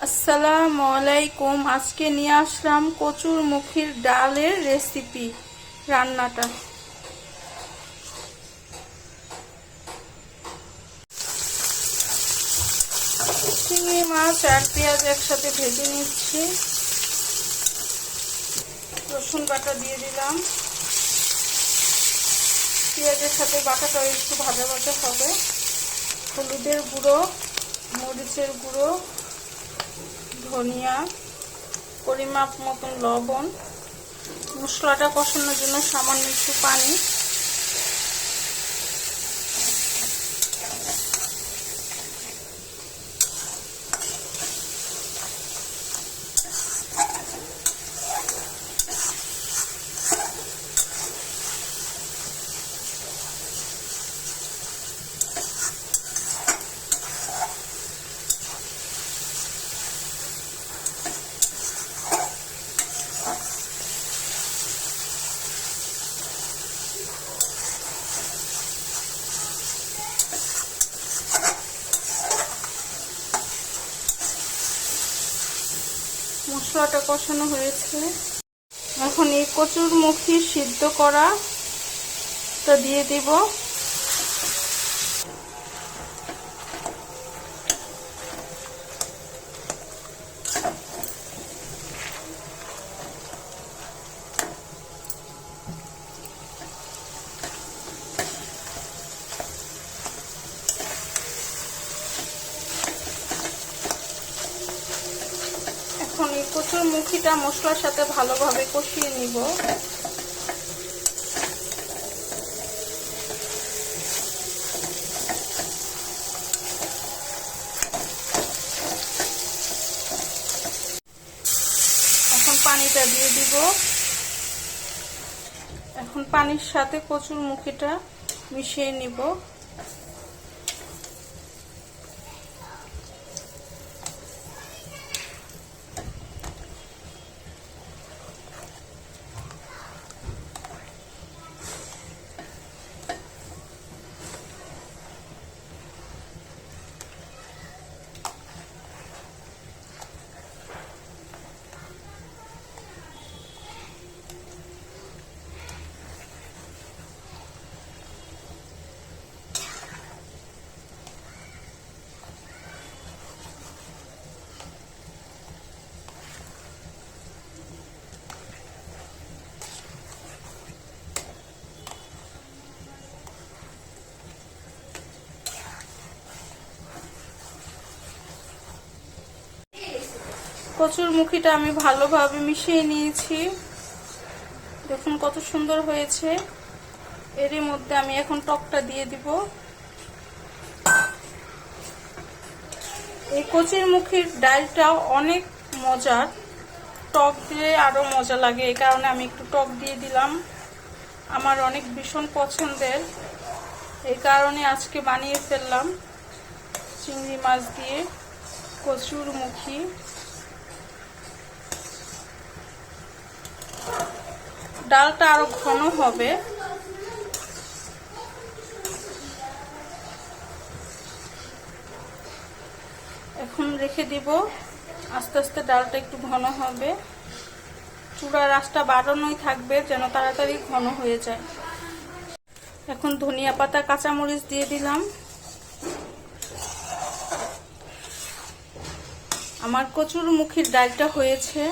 আসসালামু আলাইকুম। আজকে নিয়ে আসলাম কচুর মুখির ডালের রেসিপি রান্নাটা। চিংড়ি মাছ আর পেঁয়াজ একসাথে ভেজে নিচ্ছি। রসুন বাটা দিয়ে দিলাম। পেঁয়াজের সাথে বাটাটা একটু ভাজা ভাজা হবে। হলুদের গুঁড়ো, মরিচের গুঁড়ো, ধনিয়া, পরিমাপ মতন লবণ, মশলাটা কষানোর জন্য সামান্য একটু পানি। মশলাটা কষানো হয়েছে। এখন এই কচুর মুখি সিদ্ধ করাটা দিয়ে দিব। এখন এই কচুর মুখিটা মশলার সাথে ভালোভাবে কষিয়ে নিব। এখন পানিটা দিয়ে দিব। এখন পানির সাথে কচুর মুখিটা মিশিয়ে নিব। কচুর মুখিটা আমি ভালোভাবে মিশিয়ে নিয়েছি। দেখুন কত সুন্দর হয়েছে। এরই মধ্যে আমি এখন টকটা দিয়ে দিব। এই কচুর মুখির ডালটা অনেক মজার, টক দিলে আরো মজা লাগে। এই কারণে আমি একটু টক দিয়ে দিলাম। আমার অনেক ভীষণ পছন্দের, এই কারণে আজকে বানিয়ে ফেললাম চিংড়ি মাছ দিয়ে কচুর মুখি। ডালটা আরো ঘন হবে। এখন রেখে দিব। আস্তে আস্তে ডালটা একটু ঘন হবে। চূড়ার আঁচটা বাড়ানোই থাকবে যেন তাড়াতাড়ি ঘন হয়ে যায়। এখন ধনিয়া পাতা, কাঁচামরিচ দিয়ে দিলাম। আমার কচুর মুখির ডালটা হয়েছে।